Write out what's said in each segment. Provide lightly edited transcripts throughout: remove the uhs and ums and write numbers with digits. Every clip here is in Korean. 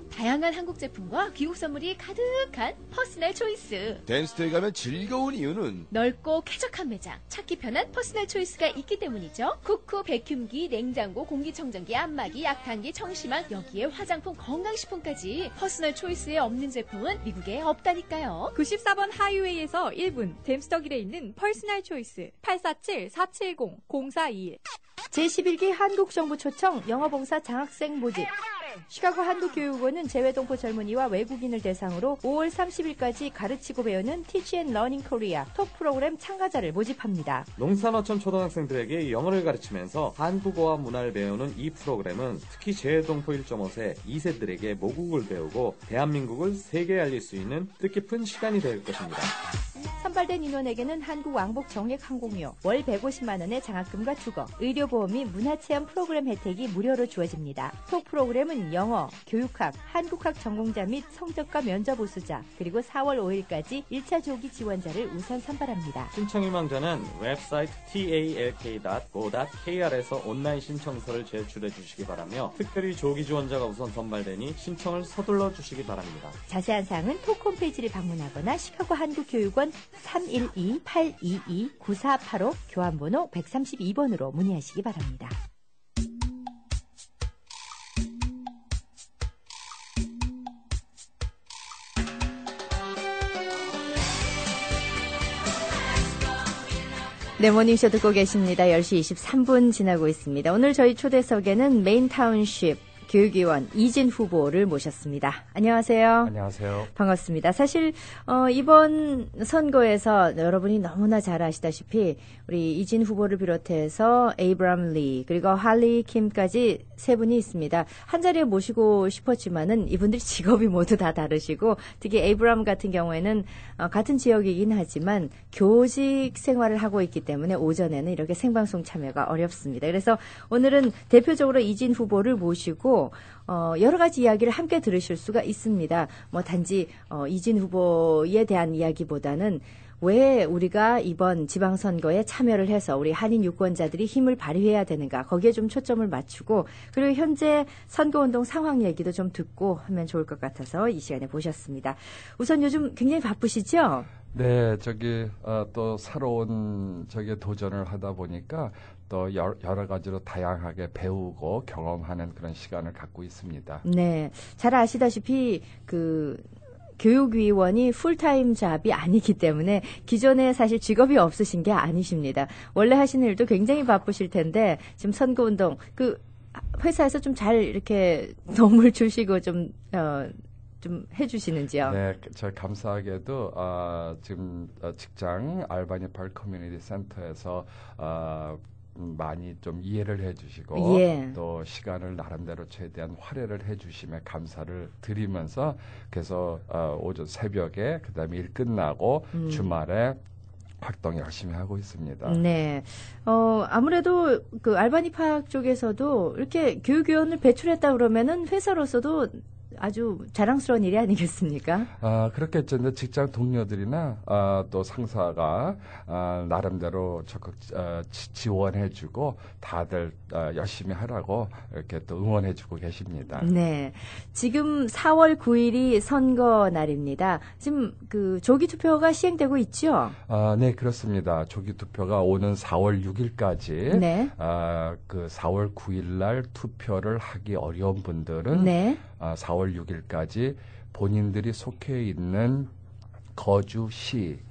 다양한 한국 제품과 귀국 선물이 가득한 퍼스널 초이스. 댄스토에 가면 즐거운 이유는 넓고 쾌적한 매장, 찾기 편한 퍼스널 초이스가 있기 때문이죠. 쿠쿠, 백큐기, 냉장고, 공기청정기, 안마기, 약탕기, 청심환, 여기에 화장품, 건강식품까지 퍼스널 초이스에 없는 제품은 미국에 없다니까요. 94번 하이웨이에서 1분 댐스터길에 있는 퍼스널 초이스 847-470-0421. 제11기 한국정부 초청 영어봉사 장학생 모집. 시카고 한국교육원은 재외동포 젊은이와 외국인을 대상으로 5월 30일까지 가르치고 배우는 Teach and Learning Korea 톡 프로그램 참가자를 모집합니다. 농산어촌 초등학생들에게 영어를 가르치면서 한국어와 문화를 배우는 이 프로그램은 특히 재외동포 1.5세 2세들에게 모국을 배우고 대한민국을 세계에 알릴 수 있는 뜻깊은 시간이 될 것입니다. 선발된 인원에게는 한국 왕복 정액 항공료, 월 150만 원의 장학금과 주거, 의료보험 및 문화체험 프로그램 혜택이 무료로 주어집니다. 톡 프로그램은 영어, 교육학, 한국학 전공자 및 성적과 면접 우수자, 그리고 4월 5일까지 1차 조기 지원자를 우선 선발합니다. 신청 희망자는 웹사이트 talk.go.kr에서 온라인 신청서를 제출해 주시기 바라며 특별히 조기 지원자가 우선 선발되니 신청을 서둘러 주시기 바랍니다. 자세한 사항은 톡 홈페이지를 방문하거나 시카고 한국교육원 312-822-9485 교환번호 132번으로 문의하시기 바랍니다. 네, 모닝쇼 듣고 계십니다. 10시 23분 지나고 있습니다. 오늘 저희 초대석에는 메인 타운십 교육위원 이진 후보를 모셨습니다. 안녕하세요. 안녕하세요. 반갑습니다. 사실 이번 선거에서 여러분이 너무나 잘 아시다시피 우리 이진 후보를 비롯해서 에이브람 리 그리고 할리 킴까지 세 분이 있습니다. 한 자리에 모시고 싶었지만은 이분들이 직업이 모두 다 다르시고 특히 에이브람 같은 경우에는 같은 지역이긴 하지만 교직 생활을 하고 있기 때문에 오전에는 이렇게 생방송 참여가 어렵습니다. 그래서 오늘은 대표적으로 이진 후보를 모시고 여러 가지 이야기를 함께 들으실 수가 있습니다. 뭐 단지 이진 후보에 대한 이야기보다는 왜 우리가 이번 지방선거에 참여를 해서 우리 한인 유권자들이 힘을 발휘해야 되는가 거기에 좀 초점을 맞추고 그리고 현재 선거운동 상황 얘기도 좀 듣고 하면 좋을 것 같아서 이 시간에 모셨습니다. 우선 요즘 굉장히 바쁘시죠? 네, 또 새로운 도전을 하다 보니까 또 여러 가지로 다양하게 배우고 경험하는 그런 시간을 갖고 있습니다. 네, 잘 아시다시피 교육위원이 풀타임 잡이 아니기 때문에 기존에 사실 직업이 없으신 게 아니십니다. 원래 하시는 일도 굉장히 바쁘실 텐데 지금 선거운동 회사에서 좀 잘 이렇게 도움을 주시고 좀 해주시는지요? 네, 저 감사하게도 지금 직장 알바니 펄 커뮤니티 센터에서 많이 좀 이해를 해주시고 예. 또 시간을 나름대로 최대한 활용을 해주심에 감사를 드리면서 그래서 오전 새벽에 그다음에 일 끝나고 주말에 활동 열심히 하고 있습니다. 네. 아무래도 알바니 팍 쪽에서도 이렇게 교육위원을 배출했다 그러면은 회사로서도 아주 자랑스러운 일이 아니겠습니까? 그렇겠죠. 근데 직장 동료들이나 또 상사가 나름대로 적극 지원해주고 다들 열심히 하라고 이렇게 또 응원해주고 계십니다. 네. 지금 4월 9일이 선거 날입니다. 지금 조기 투표가 시행되고 있죠? 네, 그렇습니다. 조기 투표가 오는 4월 6일까지. 네. 4월 9일 날 투표를 하기 어려운 분들은 네. 4월 6일까지 본인들이 속해 있는 거주시청에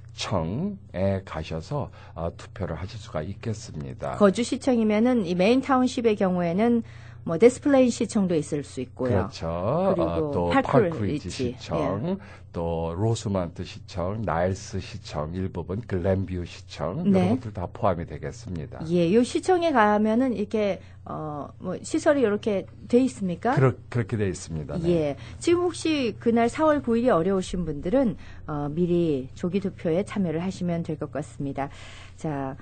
가셔서 투표를 하실 수가 있겠습니다. 거주시청이면은 이 메인 타운십의 경우에는 뭐 데스플레인 시청도 있을 수 있고요. 그렇죠. 그리고 또 파크리지 시청, 예. 또 로스먼트 시청, 나일스 시청 일부분, 글렌뷰 시청 네. 이런 것들 다 포함이 되겠습니다. 예, 요 시청에 가면은 이렇게 뭐 시설이 이렇게 돼 있습니까? 그렇게 돼 있습니다. 네. 예. 지금 혹시 그날 4월 9일이 어려우신 분들은 미리 조기 투표에 참여를 하시면 될 것 같습니다. 자,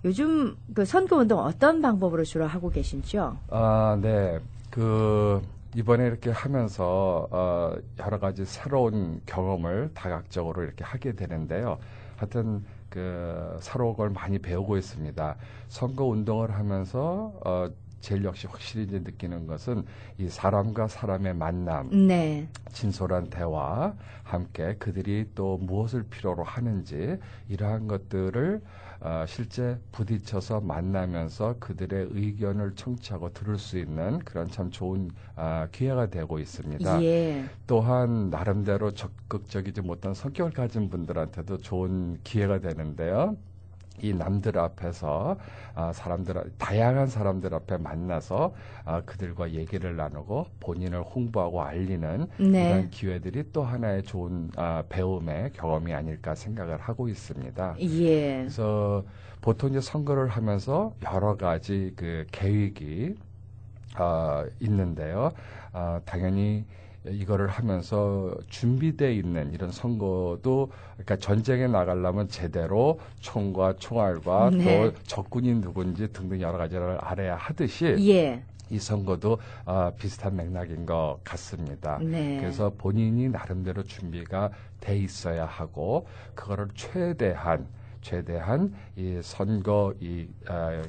요즘 선거운동 어떤 방법으로 주로 하고 계신지요? 네. 이번에 이렇게 하면서 여러 가지 새로운 경험을 다각적으로 이렇게 하게 되는데요. 하여튼 새로운 걸 많이 배우고 있습니다. 선거 운동을 하면서 제일 역시 확실히 이제 느끼는 것은 이 사람과 사람의 만남, 네. 진솔한 대화, 함께 그들이 또 무엇을 필요로 하는지 이러한 것들을 실제 부딪혀서 만나면서 그들의 의견을 청취하고 들을 수 있는 그런 참 좋은 기회가 되고 있습니다. 예. 또한 나름대로 적극적이지 못한 성격을 가진 분들한테도 좋은 기회가 되는데요. 이 남들 앞에서 다양한 사람들 앞에 만나서 그들과 얘기를 나누고 본인을 홍보하고 알리는 네. 이런 기회들이 또 하나의 좋은 배움의 경험이 아닐까 생각을 하고 있습니다. 예. 그래서 보통 이제 선거를 하면서 여러 가지 그 계획이 있는데요. 당연히 이거를 하면서 준비되어 있는 이런 선거도 그러니까 전쟁에 나가려면 제대로 총과 총알과 네. 또 적군이 누군지 등등 여러 가지를 알아야 하듯이 예. 이 선거도 비슷한 맥락인 것 같습니다. 네. 그래서 본인이 나름대로 준비가 돼 있어야 하고 그거를 최대한 이 선거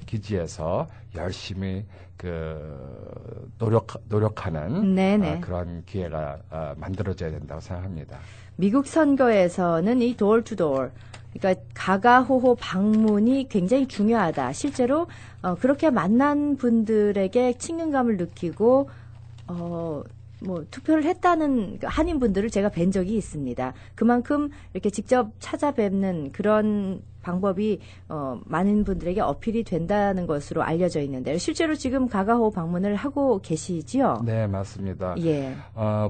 기지에서 열심히 노력하는 네네. 그런 기회가 만들어져야 된다고 생각합니다. 미국 선거에서는 이 도어투도어, 그러니까 가가호호 방문이 굉장히 중요하다. 실제로 그렇게 만난 분들에게 친근감을 느끼고 투표를 했다는 한인분들을 제가 뵌 적이 있습니다. 그만큼 이렇게 직접 찾아뵙는 그런 방법이 많은 분들에게 어필이 된다는 것으로 알려져 있는데요. 실제로 지금 가가호 방문을 하고 계시지요? 네, 맞습니다. 예.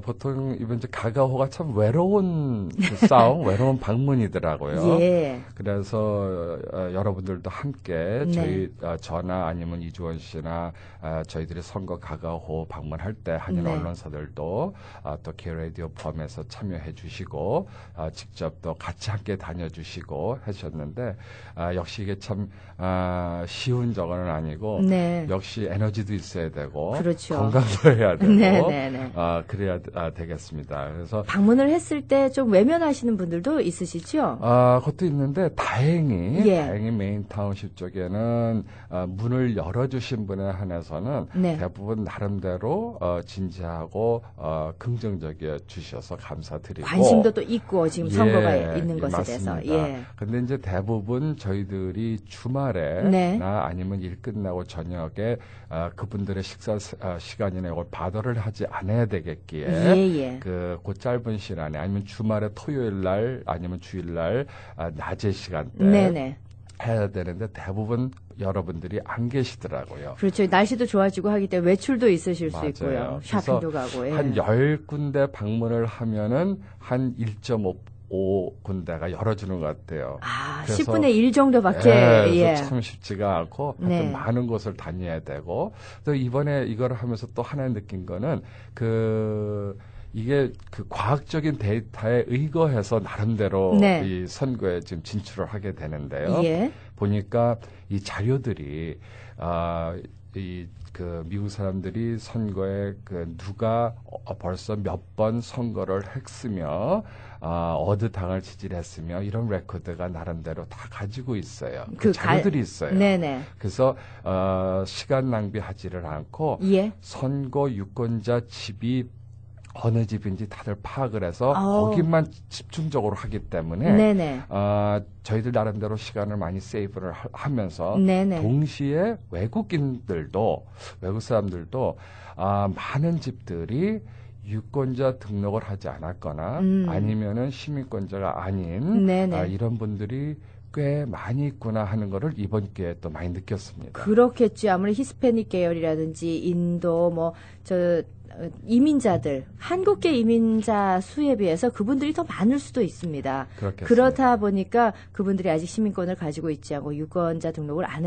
보통 이번 주 가가호가 참 외로운 외로운 방문이더라고요. 예. 그래서 여러분들도 함께 네. 저나 아니면 이주원 씨나 저희들이 선거 가가호 방문할 때 한인 네. 언론사들도 또 K-라디오 포함해서 참여해 주시고 직접 또 같이 함께 다녀주시고 하셨는데 역시 이게 참 쉬운 저거는 아니고 네. 역시 에너지도 있어야 되고 그렇죠. 건강도 해야 되고 네네네. 그래야 되겠습니다. 그래서 방문을 했을 때 좀 외면하시는 분들도 있으시죠? 그것도 있는데 다행히 예. 메인 타운십 쪽에는 문을 열어주신 분에 한해서는 네. 대부분 나름대로 진지하고 긍정적이어 주셔서 감사드리고 관심도 또 있고 지금 선거가 예, 있는 것에 맞습니다. 대해서. 예. 근데 이제 대부분 저희들이 주말에 네. 아니면 일 끝나고 저녁에 그분들의 식사 시간이나 이걸 바더를 하지 않아야 되겠기에 예. 그 짧은 시간에 아니면 주말에 토요일 날 아니면 주일 날 낮의 시간대 네네. 해야 되는데 대부분 여러분들이 안 계시더라고요. 그렇죠. 날씨도 좋아지고 하기 때문에 외출도 있으실 수 맞아요. 있고요. 샤핑도 가고. 예. 한 10군데 방문을 하면은 한 1.5군데가 열어주는 것 같아요. 그래서 10분의 1 정도밖에. 그래서 참 쉽지가 않고 하여튼 네. 많은 곳을 다녀야 되고 또 이번에 이걸 하면서 또 하나 느낀 거는 이게 과학적인 데이터에 의거해서 나름대로 네. 이 선거에 지금 진출을 하게 되는데요. 예. 보니까 이 자료들이 미국 사람들이 선거에 누가 벌써 몇 번 선거를 했으며 어느 당을 지지했으며 이런 레코드가 나름대로 다 가지고 있어요. 그 자료들이 있어요. 네네. 그래서 시간 낭비하지를 않고 예. 선거 유권자 집이 어느 집인지 다들 파악을 해서 거기만 집중적으로 하기 때문에 네네. 저희들 나름대로 시간을 많이 세이브를 하면서 네네. 동시에 외국 사람들도 많은 집들이 유권자 등록을 하지 않았거나 아니면은 시민권자가 아닌 네네. 이런 분들이 꽤 많이 있구나 하는 거를 이번 기회에 또 많이 느꼈습니다. 그렇겠지. 아무리 히스패닉 계열이라든지 인도 이민자들, 한국계 이민자 수에 비해서 그분들이 더 많을 수도 있습니다. 그렇겠습니다. 그렇다 보니까 그분들이 아직 시민권을 가지고 있지 않고 유권자 등록을 안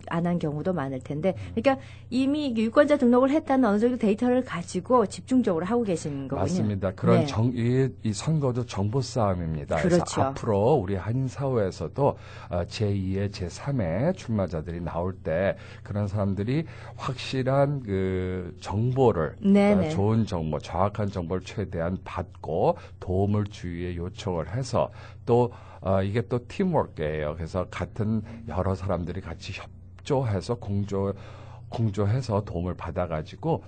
한 경우도 많을 텐데, 그러니까 이미 유권자 등록을 했다는 어느 정도 데이터를 가지고 집중적으로 하고 계신 거군요. 맞습니다. 그런 네. 이 선거도 정보 싸움입니다. 그렇죠. 그래서 앞으로 우리 한인 사회에서도 제2의 제3의 출마자들이 나올 때 그런 사람들이 확실한 정보를 네네. 좋은 정보, 정확한 정보를 최대한 받고 도움을 주위에 요청을 해서 또 이게 또 팀워크예요. 그래서 같은 여러 사람들이 같이 협조해서 공조해서 도움을 받아가지고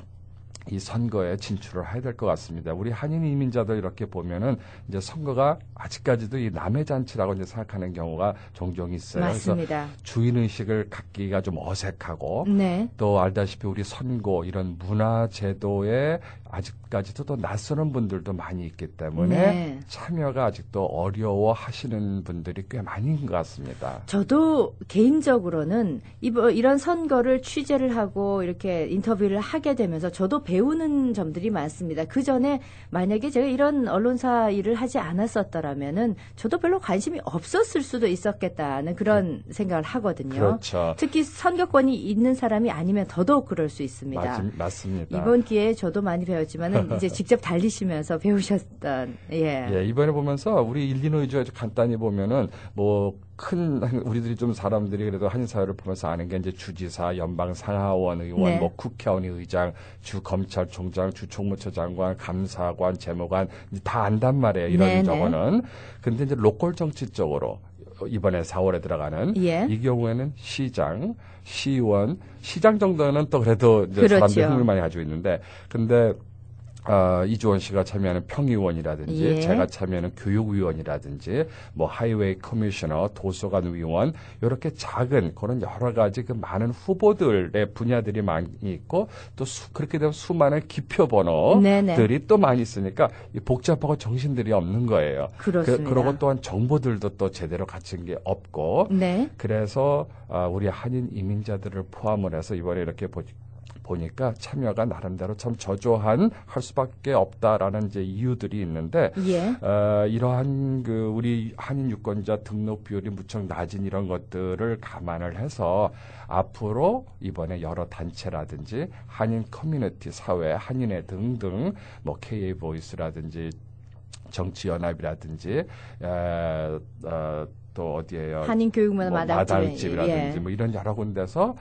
이 선거에 진출을 해야 될 것 같습니다. 우리 한인 이민자들 이렇게 보면은 이제 선거가 아직까지도 이 남의 잔치라고 이제 생각하는 경우가 종종 있어요. 맞습니다. 그래서 주인 의식을 갖기가 좀 어색하고 네. 또 알다시피 우리 선거 이런 문화 제도에 아직까지도 또 낯서는 분들도 많이 있기 때문에 네. 참여가 아직도 어려워하시는 분들이 꽤 많은 것 같습니다. 저도 개인적으로는 이런 선거를 취재를 하고 이렇게 인터뷰를 하게 되면서 저도 배우는 점들이 많습니다. 그 전에 만약에 제가 이런 언론사 일을 하지 않았었더라면은 저도 별로 관심이 없었을 수도 있었겠다는 그런 생각을 하거든요. 그렇죠. 특히 선거권이 있는 사람이 아니면 더더욱 그럴 수 있습니다. 맞습니다. 이번 기회에 저도 많이 배웠지만은 이제 직접 달리시면서 배우셨던 예, 이번에 보면서 우리 일리노이주에 간단히 보면은 우리들이 좀 사람들이 그래도 한인 사회를 보면서 아는 게 이제 주지사, 연방 상하원 의원, 네. 뭐 국회의원 의장, 주 검찰총장, 주 총무처 장관, 감사관, 재무관 다 안단 말이에요. 이런 네네. 저거는. 근데 이제 로컬 정치 쪽으로 이번에 4월에 들어가는 예. 이 경우에는 시장, 시의원, 시장 정도는 또 그래도 이제 그렇죠. 사람들이 흥을 많이 가지고 있는데 근데 이주원 씨가 참여하는 평의원이라든지 예. 제가 참여하는 교육위원이라든지 뭐 하이웨이 커미셔너, 도서관 위원 이렇게 작은 그런 여러 가지 그 많은 후보들의 분야들이 많이 있고 또 그렇게 되면 수많은 기표 네네. 번호들이 또 많이 있으니까 이 복잡하고 정신들이 없는 거예요. 그렇습니다. 그러고 또한 정보들도 또 제대로 갖춘 게 없고 네. 그래서 우리 한인 이민자들을 포함을 해서 이번에 이렇게 보니까 참여가 나름대로 참 저조한 할 수밖에 없다라는 이제 이유들이 있는데 예. 이러한 그 우리 한인 유권자 등록 비율이 무척 낮은 이런 것들을 감안을 해서 앞으로 이번에 여러 단체라든지 한인 커뮤니티 사회 한인회 등등 뭐 KA 보이스라든지 정치연합이라든지 또 어디에요? 한인 교육문화 마당집이라든지 예. 뭐 이런 여러 군데서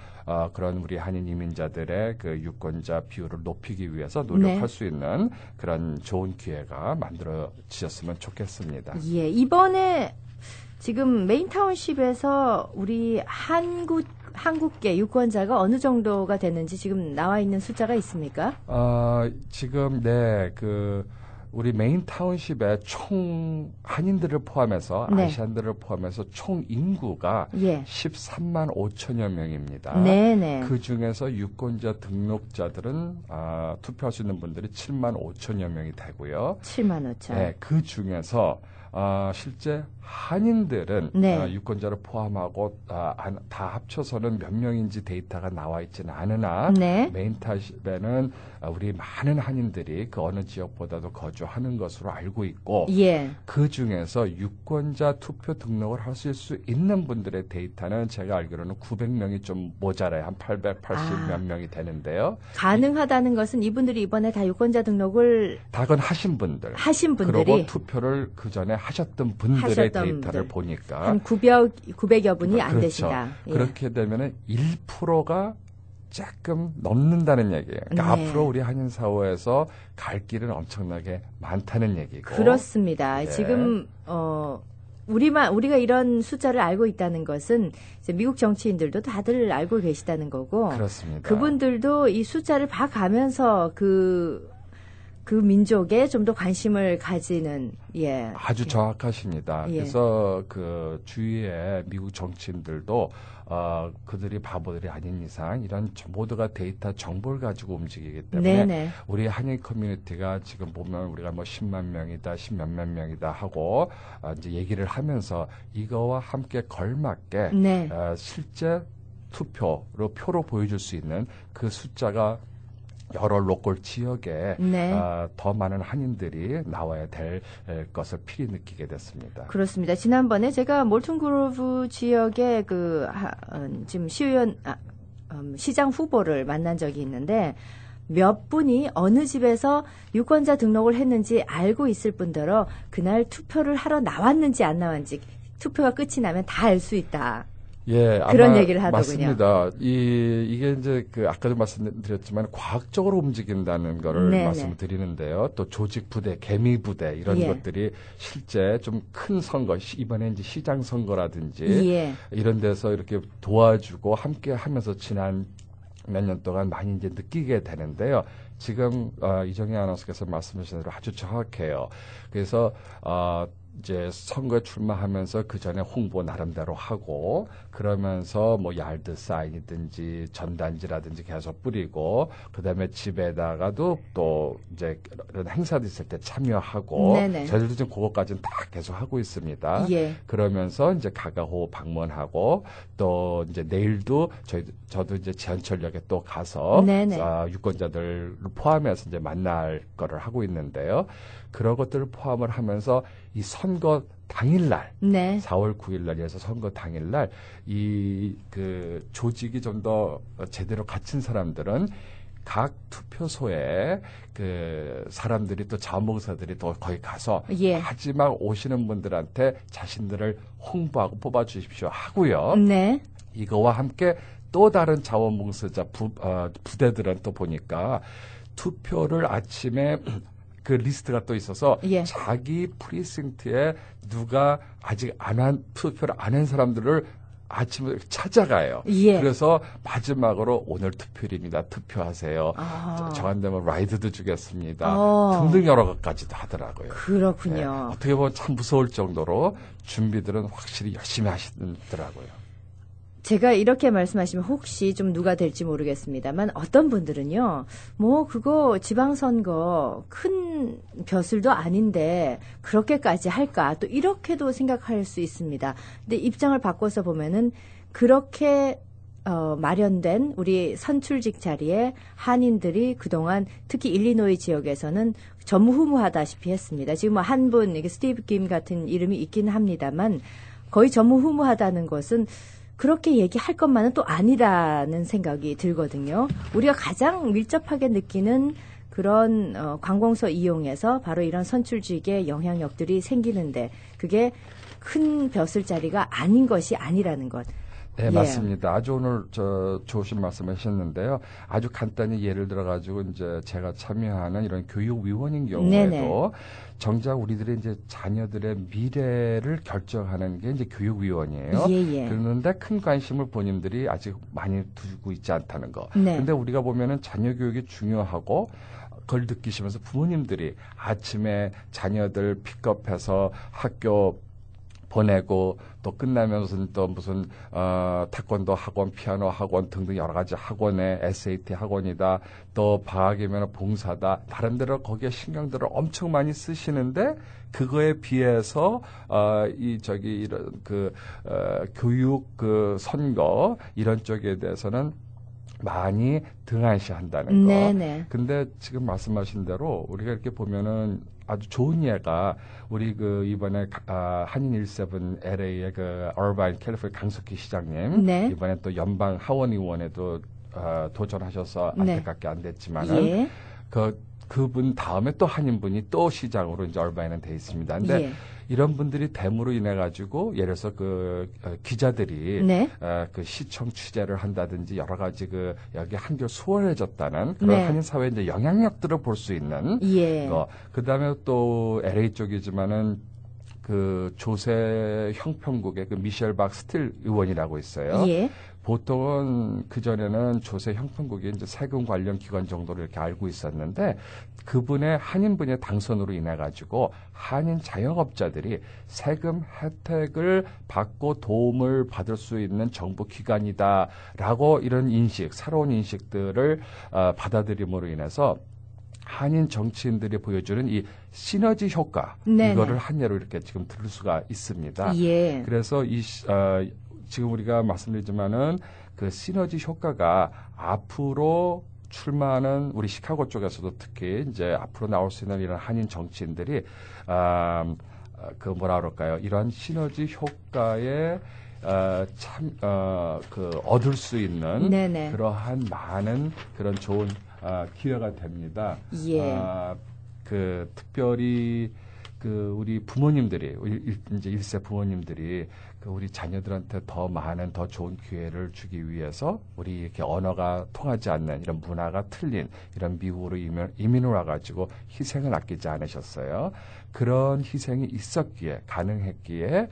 그런 우리 한인 이민자들의 그 유권자 비율을 높이기 위해서 노력할 네. 수 있는 그런 좋은 기회가 만들어지셨으면 좋겠습니다. 예, 이번에 지금 메인타운십에서 우리 한국계 유권자가 어느 정도가 되는지 지금 나와 있는 숫자가 있습니까? 지금 우리 메인타운십의 총 한인들을 포함해서 네. 아시안들을 포함해서 총 인구가 예. 13만 5천여 명입니다. 네네. 그 중에서 유권자 등록자들은 투표할 수 있는 분들이 7만 5천여 명이 되고요. 7만 5천. 네, 그 중에서 실제 한인들은 네. 유권자를 포함하고 다 합쳐서는 몇 명인지 데이터가 나와 있지는 않으나 네. 메인타운십에는 우리 많은 한인들이 그 어느 지역보다도 거주하는 것으로 알고 있고 예. 그 중에서 유권자 투표 등록을 하실 수 있는 분들의 데이터는 제가 알기로는 900명이 좀 모자라요. 한 880 몇 명이 되는데요. 가능하다는 것은 이분들이 이번에 다 유권자 등록을 다건 하신 분들. 하신 분들이 그리고 투표를 그 전에 하셨던 분들의 데이터를 분들. 보니까 한 900여 분이 안 그렇죠. 되신다. 예. 그렇게 되면은 1%가 조금 넘는다는 얘기예요. 그러니까 네. 앞으로 우리 한인 사회에서 갈 길은 엄청나게 많다는 얘기고. 그렇습니다. 예. 지금 우리가 이런 숫자를 알고 있다는 것은 이제 미국 정치인들도 다들 알고 계시다는 거고. 그렇습니다. 그분들도 이 숫자를 봐가면서 그 민족에 좀 더 관심을 가지는 예. 아주 정확하십니다. 예. 그래서 그 주위에 미국 정치인들도 그들이 바보들이 아닌 이상 이런 모두가 데이터 정보를 가지고 움직이기 때문에 네네. 우리 한인 커뮤니티가 지금 보면 우리가 뭐 10만 명이다, 10몇몇 명이다 하고 이제 얘기를 하면서 이거와 함께 걸맞게 네. 실제 표로 보여줄 수 있는 그 숫자가 여러 로컬 지역에 네. 더 많은 한인들이 나와야 될 것을 필히 느끼게 됐습니다. 그렇습니다. 지난번에 제가 몰튼 그로브 지역의 지금 시장 후보를 만난 적이 있는데 몇 분이 어느 집에서 유권자 등록을 했는지 알고 있을 뿐더러 그날 투표를 하러 나왔는지 안 나왔는지 투표가 끝이 나면 다 알 수 있다. 예, 그런 아마 얘기를 하더군요. 맞습니다. 이게 이제 아까도 말씀드렸지만 과학적으로 움직인다는 거를 네네. 말씀을 드리는데요. 또 조직 부대, 개미 부대 이런 예. 것들이 실제 좀 큰 선거, 이번에 이제 시장 선거라든지 예. 이런 데서 이렇게 도와주고 함께 하면서 지난 몇 년 동안 많이 이제 느끼게 되는데요. 지금 이정희 아나운서께서 말씀하신 대로 아주 정확해요. 그래서 이제 선거에 출마하면서 그 전에 홍보 나름대로 하고 그러면서 뭐 야드 사인이든지 전단지라든지 계속 뿌리고 그다음에 집에다가도 또 이제 이런 행사도 있을 때 참여하고 네네. 저희들도 지금 그것까지는 다 계속 하고 있습니다. 예. 그러면서 이제 가가호 방문하고 또 이제 내일도 저도 이제 지하철역에 또 가서 네네. 유권자들을 포함해서 이제 만날 거를 하고 있는데요. 그런 것들을 포함을 하면서 이 선거 당일날 네. 4월 9일날에서 선거 당일날 이 그 조직이 좀 더 제대로 갖춘 사람들은 각 투표소에 그 사람들이 또 자원봉사들이 또 거기 가서 예. 마지막 오시는 분들한테 자신들을 홍보하고 뽑아주십시오 하고요. 네. 이거와 함께 또 다른 자원봉사자 부대들은 또 보니까 투표를 아침에 그 리스트가 또 있어서 예. 자기 프리싱트에 누가 아직 투표를 안 한 사람들을 아침에 찾아가요. 예. 그래서 마지막으로 오늘 투표일입니다. 투표하세요. 아. 저한테면 라이드도 주겠습니다. 어. 등등 여러 가지도 하더라고요. 그렇군요. 네, 어떻게 보면 참 무서울 정도로 준비들은 확실히 열심히 하시더라고요. 제가 이렇게 말씀하시면 혹시 좀 누가 될지 모르겠습니다만 어떤 분들은요, 뭐 그거 지방선거 큰 벼슬도 아닌데 그렇게까지 할까 또 이렇게도 생각할 수 있습니다. 근데 입장을 바꿔서 보면은 그렇게 마련된 우리 선출직 자리에 한인들이 그동안 특히 일리노이 지역에서는 전무후무하다시피 했습니다. 지금 뭐 한 분, 이게 스티브 김 같은 이름이 있긴 합니다만 거의 전무후무하다는 것은 그렇게 얘기할 것만은 또 아니라는 생각이 들거든요. 우리가 가장 밀접하게 느끼는 그런 관공서 이용해서 바로 이런 선출직의 영향력들이 생기는데 그게 큰 벼슬자리가 아닌 것이 아니라는 것. 네, 예. 맞습니다. 아주 오늘 좋으신 말씀 하셨는데요. 아주 간단히 예를 들어가지고 이제 제가 참여하는 이런 교육위원인 경우에도 네네. 정작 우리들의 이제 자녀들의 미래를 결정하는 게 이제 교육위원이에요. 예. 그런데 큰 관심을 본인들이 아직 많이 두고 있지 않다는 거. 네. 근데 우리가 보면은 자녀 교육이 중요하고 그걸 느끼시면서 부모님들이 아침에 자녀들 픽업해서 학교 보내고 또 끝나면 무슨 태권도 학원, 피아노 학원 등등 여러 가지 학원에 SAT 학원이다. 또 방학이면 봉사다. 나름대로 거기에 신경들을 엄청 많이 쓰시는데 그거에 비해서 이런 교육 선거 이런 쪽에 대해서는 많이 등한시한다는 거. 네네. 근데 지금 말씀하신 대로 우리가 이렇게 보면은 아주 좋은 예가 우리 이번에 한인 1세븐 LA의 얼바인 캘리포니아 강석희 시장님 네. 이번에 또 연방 하원 의원에도 도전하셔서 네. 안타깝게 안 됐지만은 예. 그분 다음에 또 한인분이 또 시장으로 이제 얼바인은 돼 있습니다. 근데 예. 이런 분들이 댐으로 인해 가지고 예를 들어서 기자들이 네. 시청 취재를 한다든지 여러 가지 여기 한결 수월해졌다는 그런 네. 한인 사회의 이제 영향력들을 볼 수 있는 예. 거. 그다음에 또 LA 쪽이지만은 조세 형평국의 미셸 박 스틸 의원이라고 있어요. 예. 보통은 그전에는 조세 형평국이 이제 세금 관련 기관 정도로 이렇게 알고 있었는데 그분의 한인분의 당선으로 인해 가지고 한인 자영업자들이 세금 혜택을 받고 도움을 받을 수 있는 정부 기관이다라고 이런 새로운 인식들을 받아들임으로 인해서 한인 정치인들이 보여주는 이 시너지 효과 네네. 이거를 한 예로 이렇게 지금 들을 수가 있습니다. 예. 그래서 지금 우리가 말씀드리지만은 그 시너지 효과가 앞으로 출마하는 우리 시카고 쪽에서도 특히 이제 앞으로 나올 수 있는 이런 한인 정치인들이 뭐라 그럴까요? 이러한 시너지 효과에 얻을 수 있는 네네. 그러한 많은 그런 좋은 기회가 됩니다. 예. 특별히 우리 부모님들이 이제 1세 부모님들이 우리 자녀들한테 더 많은 더 좋은 기회를 주기 위해서 우리 이렇게 언어가 통하지 않는 이런 문화가 틀린 이런 미국으로 이민을 와가지고 희생을 아끼지 않으셨어요. 그런 희생이 있었기에 가능했기에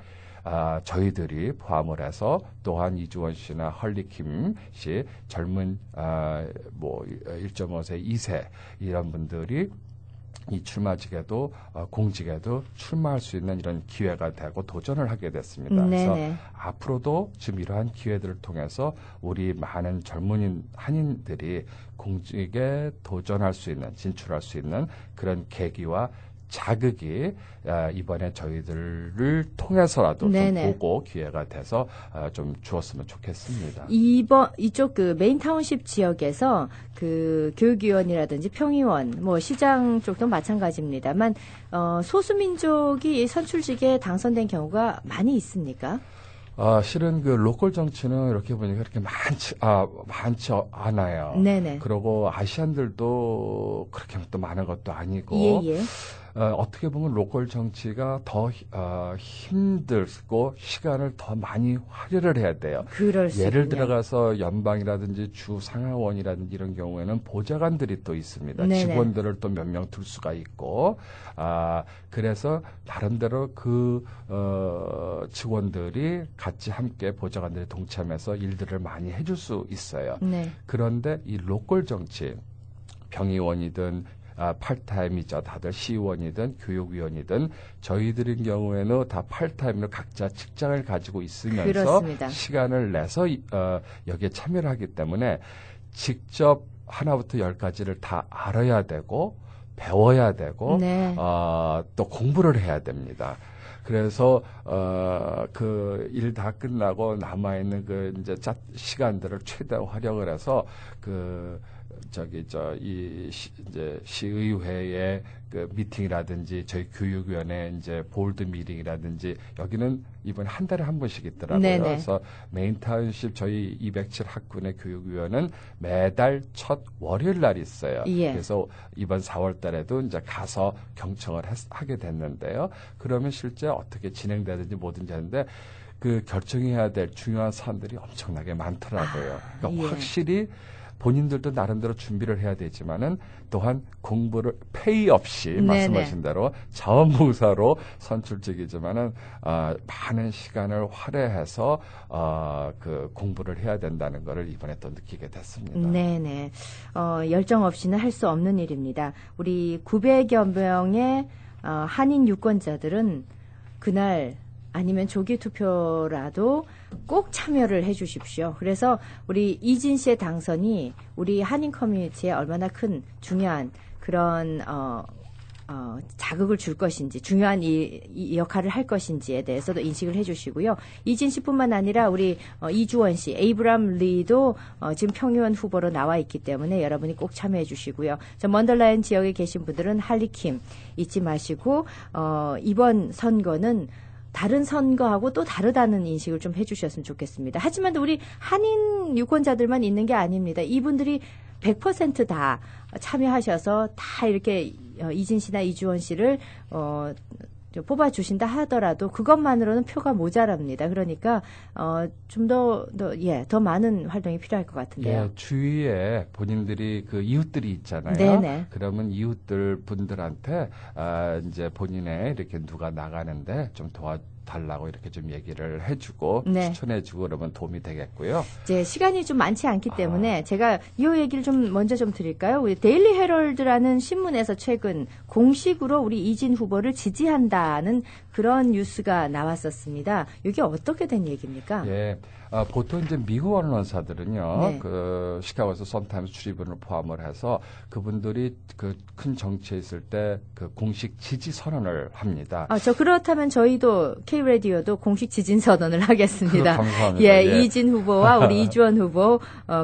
저희들이 포함을 해서 또한 이주원 씨나 헐리킴 씨 젊은 1.5세, 2세 이런 분들이 이 출마직에도 공직에도 출마할 수 있는 이런 기회가 되고 도전을 하게 됐습니다. 그래서 앞으로도 지금 이러한 기회들을 통해서 우리 많은 젊은 한인들이 공직에 도전할 수 있는, 진출할 수 있는 그런 계기와 자극이 이번에 저희들을 통해서라도 좀 보고 기회가 돼서 좀 주었으면 좋겠습니다. 이쪽 그 메인타운십 지역에서 그 교육위원이라든지 평의원, 뭐 시장 쪽도 마찬가지입니다만 소수민족이 선출직에 당선된 경우가 많이 있습니까? 실은 그 로컬 정치는 이렇게 보니까 그렇게 많지 않아요. 네네. 그리고 아시안들도 그렇게 또 많은 것도 아니고. 예. 어떻게 보면 로컬 정치가 더 힘들고 시간을 더 많이 할애를 해야 돼요. 예를 들어가서 연방이라든지 주 상하원이라든지 이런 경우에는 보좌관들이 또 있습니다. 네네. 직원들을 또 몇 명 둘 수가 있고, 그래서 나름대로 그 직원들이 같이 함께 보좌관들이 동참해서 일들을 많이 해줄 수 있어요. 네. 그런데 이 로컬 정치, 평의원이든 팔타임이죠. 다들 시의원이든 교육위원이든 저희들인 경우에는 다 팔타임으로 각자 직장을 가지고 있으면서 그렇습니다. 시간을 내서 여기에 참여를 하기 때문에 직접 하나부터 10까지를 다 알아야 되고 배워야 되고 또 공부를 해야 됩니다. 그래서 그 일 다 끝나고 남아 있는 그 이제 시간들을 최대한 활용을 해서 이제 시의회의 그 미팅이라든지 저희 교육위원회 이제 보드 미팅이라든지 여기는 이번 한 달에 한 번씩 있더라고요. 네네. 그래서 메인타운십 저희 207 학군의 교육위원은 매달 첫 월요일 날 있어요. 예. 그래서 이번 4월 달에도 이제 가서 경청을 하게 됐는데요. 그러면 실제 어떻게 진행되든지 뭐든지 하는데 그 결정해야 될 중요한 사안들이 엄청나게 많더라고요. 그러니까 확실히 본인들도 나름대로 준비를 해야 되지만은 또한 공부를 페이 없이 말씀하신 대로 자원봉사로 선출직이지만은 많은 시간을 활용해서 그 공부를 해야 된다는 것을 이번에 또 느끼게 됐습니다. 네네. 열정 없이는 할 수 없는 일입니다. 우리 900여 명의 한인 유권자들은 그날 아니면 조기 투표라도 꼭 참여를 해 주십시오. 그래서 우리 이진 씨의 당선이 우리 한인 커뮤니티에 얼마나 큰 중요한 그런 자극을 줄 것인지, 중요한 이 역할을 할 것인지에 대해서도 인식을 해 주시고요. 이진 씨뿐만 아니라 우리 이주원 씨, 에이브람 리도 지금 평의원 후보로 나와 있기 때문에 여러분이 꼭 참여해 주시고요. 저 먼덜라인 지역에 계신 분들은 할리킴 잊지 마시고 이번 선거는 다른 선거하고 또 다르다는 인식을 좀 해주셨으면 좋겠습니다. 하지만 우리 한인 유권자들만 있는 게 아닙니다. 이분들이 100% 다 참여하셔서 다 이렇게 이진 씨나 이주원 씨를 뽑아주신다 하더라도 그것만으로는 표가 모자랍니다. 그러니까 좀 더 많은 활동이 필요할 것 같은데요. 예, 주위에 본인들이 그 이웃들이 있잖아요. 네네. 그러면 이웃들 분들한테 이제 본인의 이렇게 누가 나가는데 좀 도와달라고 이렇게 좀 얘기를 해주고 추천해주고 그러면 도움이 되겠고요. 이제 시간이 좀 많지 않기 때문에 제가 이 얘기를 좀 먼저 좀 드릴까요? 우리 데일리 헤럴드라는 신문에서 최근 공식으로 우리 이진 후보를 지지한다는 그런 뉴스가 나왔었습니다. 이게 어떻게 된 얘기입니까? 예. 보통 이제 미국 언론사들은요, 그 시카고에서 선타임스 출입원을 포함을 해서 그분들이 그 큰 정치에 있을 때 그 공식 지지 선언을 합니다. 그렇다면 저희도 K-라디오도 공식 지지 선언을 하겠습니다. 감사합니다. 예, 이진 후보와 우리 이주원 후보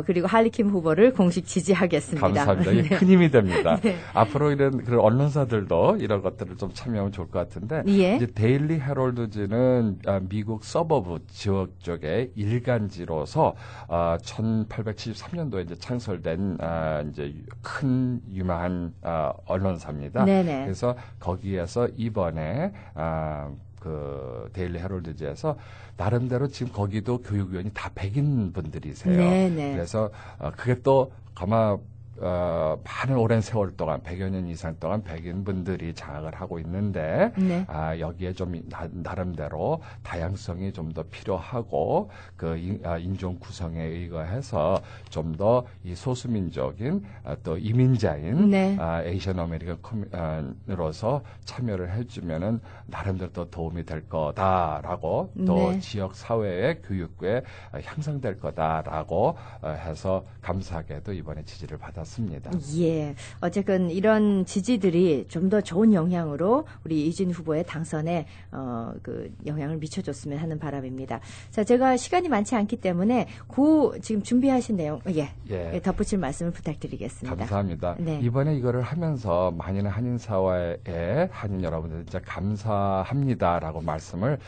그리고 할리킴 후보를 공식 지지하겠습니다. 감사합니다. 이게 큰 힘이 됩니다. 앞으로 이런 그런 언론사들도 이런 것들을 좀 참여하면 좋을 것 같은데 이제 데일리 헤럴드지는 미국 서버브 지역 쪽에 일간지로서 1873년도에 이제 창설된 이제 큰 유명한 언론사입니다. 네네. 그래서 거기에서 이번에 그 데일리 헤럴드지에서 나름대로 지금 거기도 교육위원이 다 백인 분들이세요. 네네. 그래서 그게 또 아마 많은 오랜 세월 동안 100여 년 이상 동안 백인분들이 장악을 하고 있는데 네. 여기에 좀 나름대로 다양성이 좀 더 필요하고 그 인종 구성에 의거해서 좀 더 이 소수민족인 또 이민자인 네. 에이션 아메리칸으로서 참여를 해주면은 나름대로 또 도움이 될 거다라고 또 네. 지역 사회의 교육에 향상될 거다라고 해서 감사하게도 이번에 지지를 받았습니다. 예. 어쨌든 이런 지지들이 좀 더 좋은 영향으로 우리 이진 후보의 당선에 그 영향을 미쳐줬으면 하는 바람입니다. 자, 제가 시간이 많지 않기 때문에 지금 준비하신 내용 예. 덧붙일 말씀을 부탁드리겠습니다. 감사합니다. 네. 이번에 이거를 하면서 많은 한인 사회에 한인 여러분들 진짜 감사합니다라고 말씀을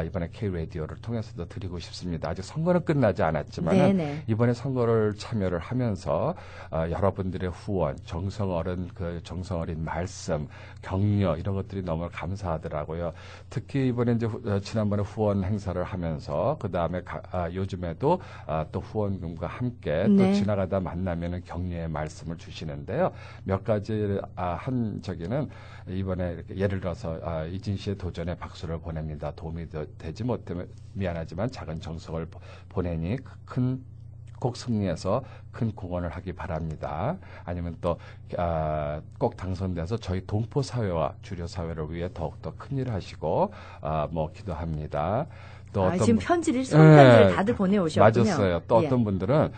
이번에 K-라디오를 통해서도 드리고 싶습니다. 아직 선거는 끝나지 않았지만 네네. 이번에 선거를 참여를 하면서 여러분들의 후원, 정성어린 말씀, 격려 이런 것들이 너무 감사하더라고요. 특히 이번에 이제 지난번에 후원 행사를 하면서 그 다음에 요즘에도 또 후원금과 함께 또 네. 지나가다 만나면은 격려의 말씀을 주시는데요. 몇 가지 한 저기는 이번에 이렇게 예를 들어서 이진 씨의 도전에 박수를 보냅니다. 도움이 되지 못하면 미안하지만 작은 정성을 보내니 꼭 승리해서 큰 공헌을 하기 바랍니다. 아니면 또 꼭 당선돼서 저희 동포 사회와 주류 사회를 위해 더욱더 큰 일을 하시고 기도합니다. 또 어떤 지금 손편지를 다들 보내오셨군요. 맞았어요. 또 예. 어떤 분들은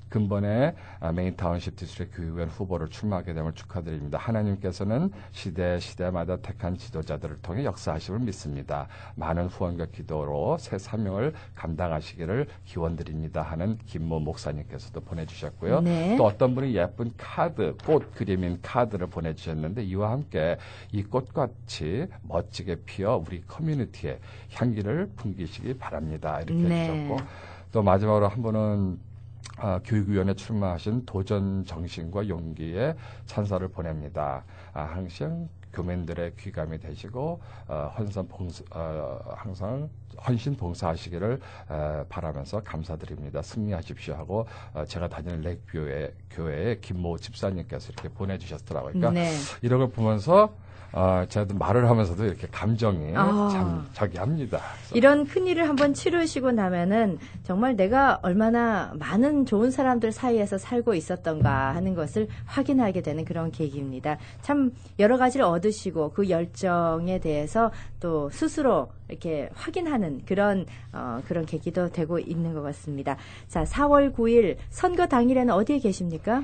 근본에 메인 타운십 디스트릭트 교육위원 후보를 출마하게 됨을 축하드립니다. 하나님께서는 시대마다 택한 지도자들을 통해 역사하심을 믿습니다. 많은 후원과 기도로 새 사명을 감당하시기를 기원드립니다 하는 김모 목사님께서도 보내주셨고요. 네. 또 어떤 분이 예쁜 꽃 그림인 카드를 보내주셨는데 이와 함께 이 꽃같이 멋지게 피어 우리 커뮤니티에 향기를 풍기시기 바랍니다. 이렇게 네. 해주셨고 또 마지막으로 한 분은 교육위원회 출마하신 도전 정신과 용기에 찬사를 보냅니다. 항상 교민들의 귀감이 되시고 항상 헌신 봉사하시기를 바라면서 감사드립니다. 승리하십시오 하고 제가 다니는 렉교회의 김모 집사님께서 이렇게 보내주셨더라고요. 그러니까 네. 이런 걸 보면서 제가 말을 하면서도 이렇게 감정이 참 합니다. 이런 큰일을 한번 치르시고 나면은 정말 내가 얼마나 많은 좋은 사람들 사이에서 살고 있었던가 하는 것을 확인하게 되는 그런 계기입니다. 참 여러 가지를 얻으시고 그 열정에 대해서 또 스스로 이렇게 확인하는 그런 계기도 되고 있는 것 같습니다. 자, 4월 9일 선거 당일에는 어디에 계십니까?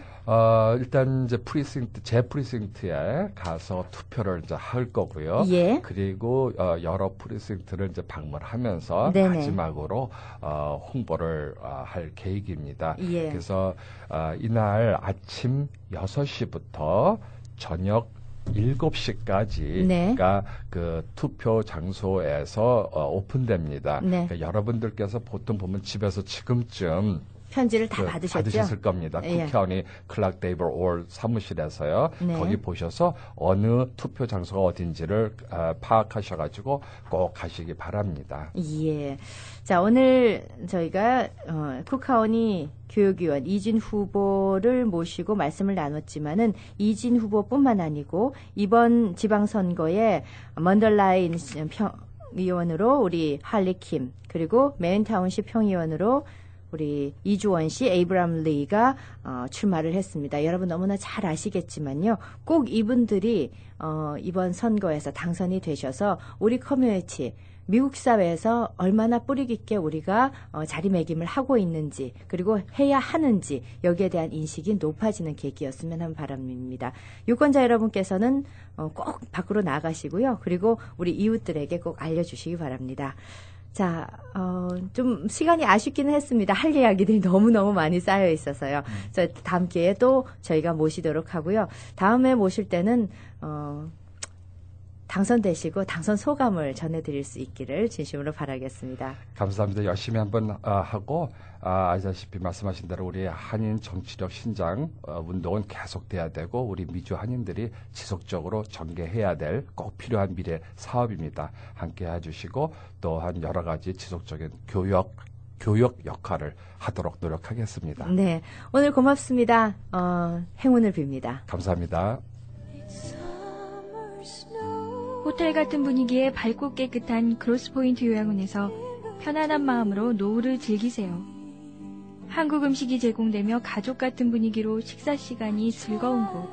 일단 이제 제 프리싱트에 가서 투표를 이제 할 거고요. 예. 그리고 여러 프리싱트를 이제 방문하면서 네네. 마지막으로 홍보를 할 계획입니다. 예. 그래서 이날 아침 6시부터 저녁 7시까지 네. 가 그 투표 장소에서 오픈됩니다. 네. 그러니까 여러분들께서 보통 보면 집에서 지금쯤 편지를 다 받으셨죠? 받으셨을 겁니다. 예. 쿡카운티 클락 데이블 올 사무실에서요. 네. 거기 보셔서 어느 투표 장소가 어딘지를 파악하셔가지고 꼭 가시기 바랍니다. 예. 자, 오늘 저희가 쿡카운티 교육위원 이진 후보를 모시고 말씀을 나눴지만은 이진 후보뿐만 아니고 이번 지방선거에 먼덜라인 평의원으로 우리 할리킴 그리고 메인타운시 평의원으로 우리 이주원 씨, 에이브람 리가 출마를 했습니다. 여러분 너무나 잘 아시겠지만요. 꼭 이분들이 이번 선거에서 당선이 되셔서 우리 커뮤니티, 미국 사회에서 얼마나 뿌리 깊게 우리가 자리매김을 하고 있는지 그리고 해야 하는지 여기에 대한 인식이 높아지는 계기였으면 하는 바람입니다. 유권자 여러분께서는 꼭 밖으로 나가시고요. 그리고 우리 이웃들에게 꼭 알려주시기 바랍니다. 자, 좀 시간이 아쉽기는 했습니다. 할 이야기들이 너무너무 많이 쌓여 있어서요. 다음 기회에 또 저희가 모시도록 하고요. 다음에 모실 때는, 당선되시고 당선 소감을 전해드릴 수 있기를 진심으로 바라겠습니다. 감사합니다. 열심히 한번 하고 아시다시피 말씀하신 대로 우리 한인 정치력 신장 운동은 계속돼야 되고 우리 미주 한인들이 지속적으로 전개해야 될 꼭 필요한 미래 사업입니다. 함께 해주시고 또한 여러 가지 지속적인 교역 교육 역할을 하도록 노력하겠습니다. 네, 오늘 고맙습니다. 행운을 빕니다. 감사합니다. 호텔 같은 분위기의 밝고 깨끗한 그로스포인트 요양원에서 편안한 마음으로 노후를 즐기세요. 한국 음식이 제공되며 가족 같은 분위기로 식사 시간이 즐거운 곳.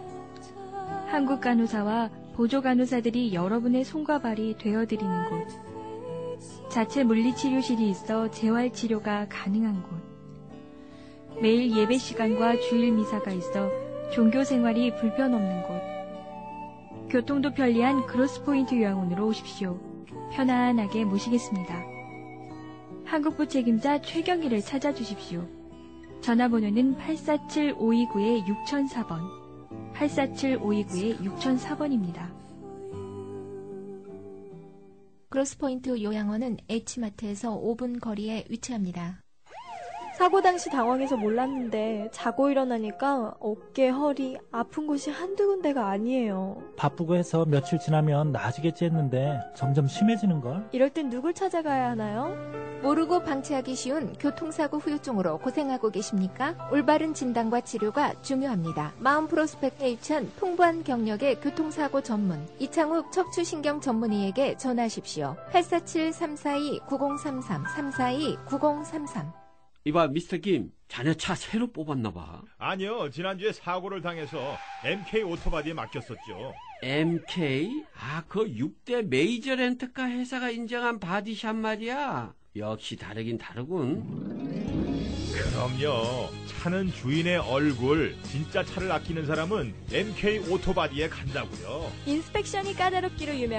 한국 간호사와 보조 간호사들이 여러분의 손과 발이 되어드리는 곳. 자체 물리치료실이 있어 재활치료가 가능한 곳. 매일 예배 시간과 주일 미사가 있어 종교 생활이 불편 없는 곳. 교통도 편리한 크로스포인트 요양원으로 오십시오. 편안하게 모시겠습니다. 한국부 책임자 최경희를 찾아주십시오. 전화번호는 847-529-6004번, 847-529-6004번입니다. 크로스포인트 요양원은 H마트에서 5분 거리에 위치합니다. 사고 당시 당황해서 몰랐는데 자고 일어나니까 어깨, 허리, 아픈 곳이 한두 군데가 아니에요. 바쁘고 해서 며칠 지나면 나아지겠지 했는데 점점 심해지는걸? 이럴 땐 누굴 찾아가야 하나요? 모르고 방치하기 쉬운 교통사고 후유증으로 고생하고 계십니까? 올바른 진단과 치료가 중요합니다. 마음 프로스펙트에 입찬 풍부한 경력의 교통사고 전문 이창욱 척추신경 전문의에게 전화하십시오. 847-342-9033, 342-9033. 이봐 미스터 김, 자네 차 새로 뽑았나 봐. 아니요, 지난주에 사고를 당해서 MK 오토바디에 맡겼었죠. MK? 그 6대 메이저 렌트카 회사가 인정한 바디샵 말이야. 역시 다르긴 다르군. 그럼요. 차는 주인의 얼굴. 진짜 차를 아끼는 사람은 MK 오토바디에 간다고요. 인스펙션이 까다롭기로 유명